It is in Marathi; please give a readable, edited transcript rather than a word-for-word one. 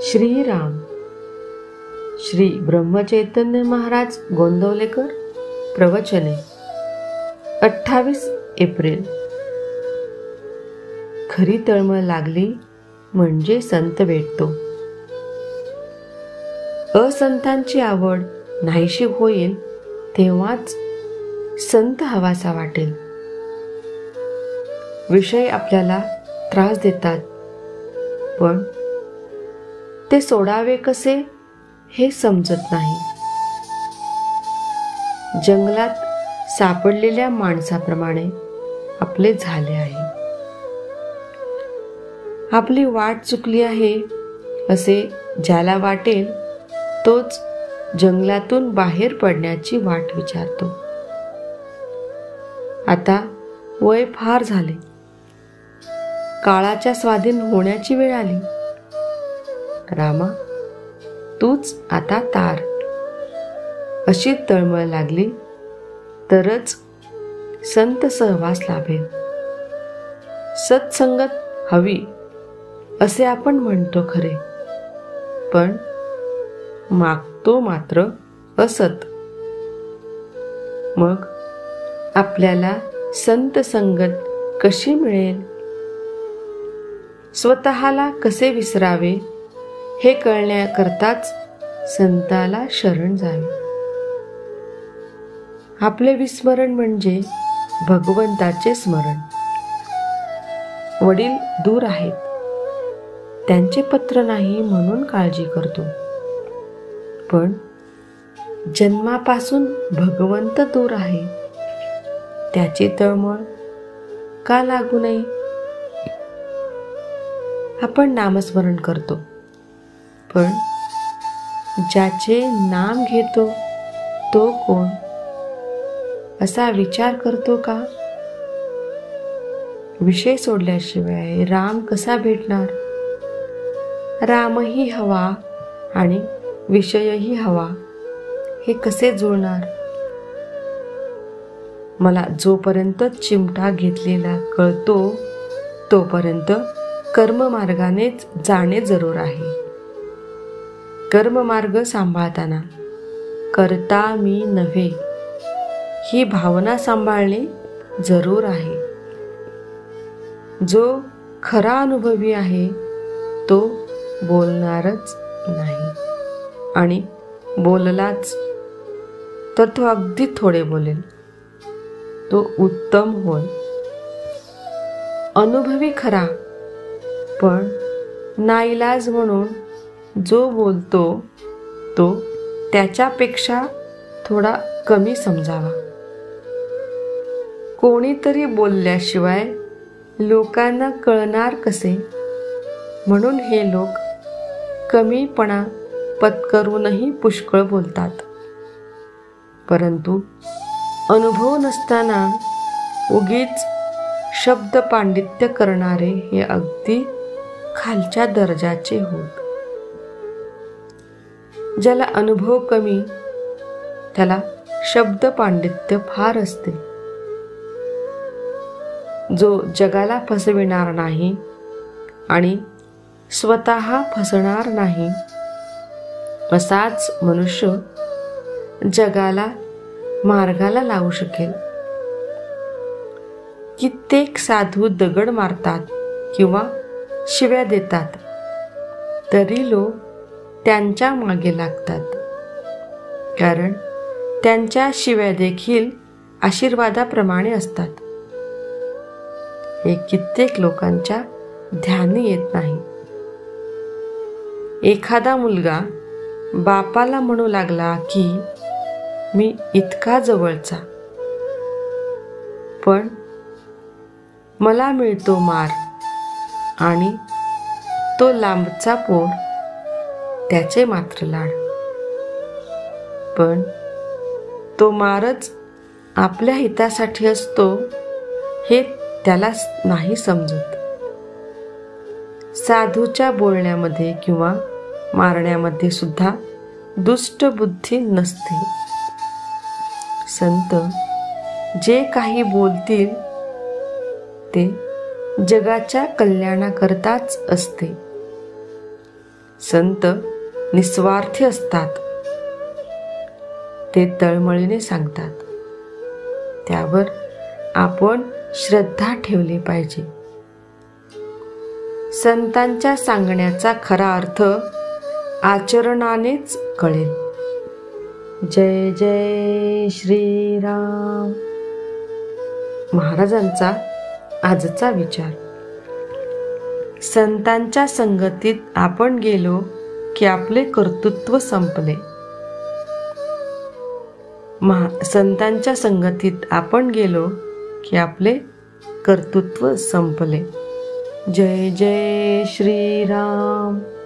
श्रीराम. श्री ब्रह्मचैतन्य महाराज गोंदवलेकर. प्रवचने 28 एप्रिल. खरी तळमळ लागली म्हणजे संत भेटतो. असंतांची आवड नाहीशी होईल तेव्हाच संत हवासा वाटेल. विषय आपल्याला त्रास देतात, पण ते सोडावे कसे हे समजत नाही. जंगलात सापडलेल्या माणसाप्रमाणे आपले झाले आहे. आपली वाट चुकली आहे असे ज्याला वाटेल तोच जंगलातून बाहेर पडण्याची वाट विचारतो. आता वय फार झाले, काळाच्या स्वाधीन होण्याची वेळ आली. रामा, तूच आता तार. अशी तळमळ लागली तरच संत सहवास लाभेल. सत्संगत हवी असे आपण म्हणतो खरे, पण मागतो मात्र असत. मग आपल्याला संत संगत कशी मिळेल? स्वतःला कसे विसरावे हे कळण्याकरताच संताला शरण जावे. आपले विस्मरण म्हणजे भगवंताचे स्मरण. वडील दूर आहेत, त्यांचे पत्र नाही म्हणून काळजी करतो, पण जन्मापासून भगवंत दूर आहे, त्याची तळमळ का लागू नये? आपण नामस्मरण करतो, पण ज्याचे नाम घेतो तो कोण असा विचार करतो का? विषय सोडल्याशिवाय राम कसा भेटणार? रामही हवा आणि विषयही हवा, हे कसे जुळणार? मला जोपर्यंत चिमटा घेतलेला कळतो तोपर्यंत कर्ममार्गानेच जाणे जरूर आहे. कर्ममार्ग सांभाळताना करता मी नव्हे ही भावना सांभाळणे जरूर आहे. जो खरा अनुभवी आहे तो बोलणारच नाही, आणि बोललाच तर तो अगदी थोडे बोलेल, तो उत्तम होय. अनुभवी खरा, पण नाईलाज म्हणून जो बोलतो तो त्याच्यापेक्षा थोडा कमी समजावा. कोणीतरी बोलल्याशिवाय लोकांना कळणार कसे, म्हणून हे लोक कमीपणा पत्करूनही पुष्कळ बोलतात. परंतु अनुभव नसताना उगीच शब्द पांडित्य करणारे हे अगदी खालच्या दर्जाचे होत. ज्याला अनुभव कमी त्याला शब्द पांडित्य फार असते. जो जगाला फसविणार नाही आणि स्वतः फसणार नाही असाच मनुष्य जगाला मार्गाला लावू शकेल. कित्येक साधू दगड मारतात किंवा शिव्या देतात, तरी लोक त्यांच्या मागे लागतात, कारण त्यांच्या शिव्या देखील आशीर्वादाप्रमाणे असतात. हे कित्येक लोकांच्या ध्यानी येत नाही. एखादा मुलगा बापाला म्हणू लागला की मी इतका जवळचा, पण मला मिळतो मार, आणि तो लांबचा पोर त्याचे मात्र लाड. पण तो मारच आपल्या हितासाठी असतो हे त्याला नाही समजत. साधूच्या बोलण्यामध्ये किंवा मारण्यामध्ये सुद्धा दुष्ट बुद्धी नसते. संत जे काही बोलतील ते जगाच्या कल्याणाकरताच असते. संत निस्वार्थी असतात. ते तळमळीने सांगतात. त्यावर आपण श्रद्धा ठेवली पाहिजे. संतांच्या सांगण्याचा खरा अर्थ आचरणानेच कळेल. जय जय श्रीराम. महाराजांचा आजचा विचार. संतांच्या संगतीत आपण गेलो की आपले कर्तृत्व संपले. संतांच्या संगतीत आपण गेलो की आपले कर्तृत्व संपले. जय जय श्रीराम.